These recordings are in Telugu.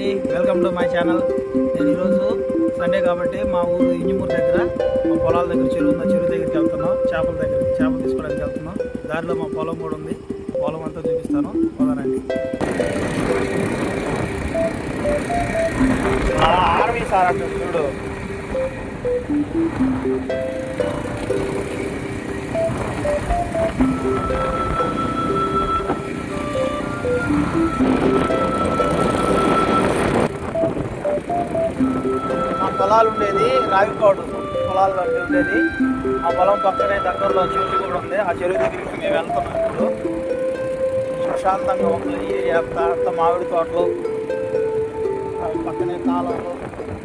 అండి, వెల్కమ్ టు మై ఛానల్. నేను ఈరోజు సండే కాబట్టి మా ఊరు ఇంజమూరు దగ్గర మా పొలాల దగ్గర చెరువు ఉంది. చెరువు దగ్గరికి వెళ్తున్నాం. చేపలు తీసుకోవడానికి వెళ్తున్నాం. దారిలో మా పొలం కూడా ఉంది. పొలం అంతా చూపిస్తాను, పోదానండి. ఆర్మీ సార్ అంటే చూడు. మా పొలాలు ఉండేది రావికోడు పొలాల్లో ఉండేది. ఆ పొలం పక్కనే దగ్గరలో చెరువు కూడా ఉంది. ఆ చెరువు దగ్గరికి మేము వెళ్తున్నాం. ఇప్పుడు ప్రశాంతంగా ఉంది ఈ ఏరియా అంతా. మామిడి తోటలు, పక్కనే కాలువలు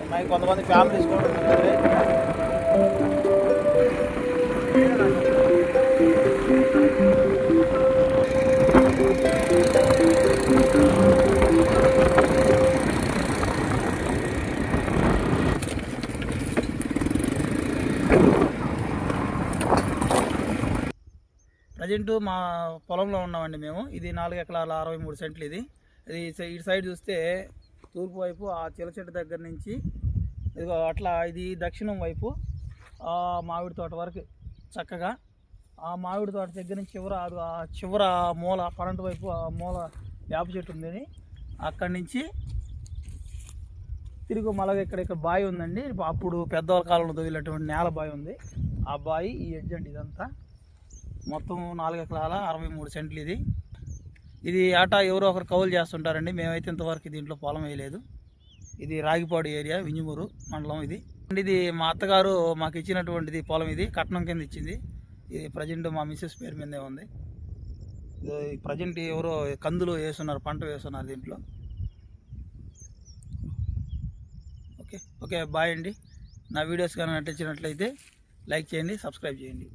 ఉన్నాయి. కొంతమంది ఫ్యామిలీస్ కూడా ఉంటుంది. ప్రజెంట్ మా పొలంలో ఉన్నామండి మేము. ఇది 4 ఎకరాల 63 సెంట్లు. ఇది ఇటు సైడ్ చూస్తే తూర్పు వైపు ఆ చిల చెట్టు దగ్గర నుంచి ఇదిగో అట్లా ఇది దక్షిణం వైపు మామిడి తోట వరకు చక్కగా. ఆ మామిడి తోట దగ్గర నుంచి చివర మూల కరెంటు వైపు ఆ మూల వేప చెట్టు ఉంది. అక్కడి నుంచి తిరిగి మళ్ళీ ఇక్కడ బావి ఉందండి. అప్పుడు పెద్దవాళ్ళ కాలంలో తొలినటువంటి నేల బావి ఉంది. ఆ బావి ఈ ఎడ్జ్ అండి. ఇదంతా మొత్తం 4 ఎకరాల 63 సెంట్లు. ఇది ఆటా ఎవరో ఒకరు కౌలు చేస్తుంటారండి. మేమైతే ఇంతవరకు దీంట్లో పొలం వేయలేదు. ఇది రాగిపాడు ఏరియా, వింజమూరు మండలం. ఇది మా అత్తగారు మాకు ఇచ్చినటువంటిది పొలం. ఇది కట్నం కింద ఇచ్చింది. ఇది ప్రజెంట్ మా మిస్సెస్ పేరు మీదే ఉంది. ప్రజెంట్ ఎవరో కందులు వేస్తున్నారు, పంట వేస్తున్నారు దీంట్లో. ఓకే బాయ్ అండి. నా వీడియోస్ కానీ నటించినట్లయితే లైక్ చేయండి, సబ్స్క్రైబ్ చేయండి.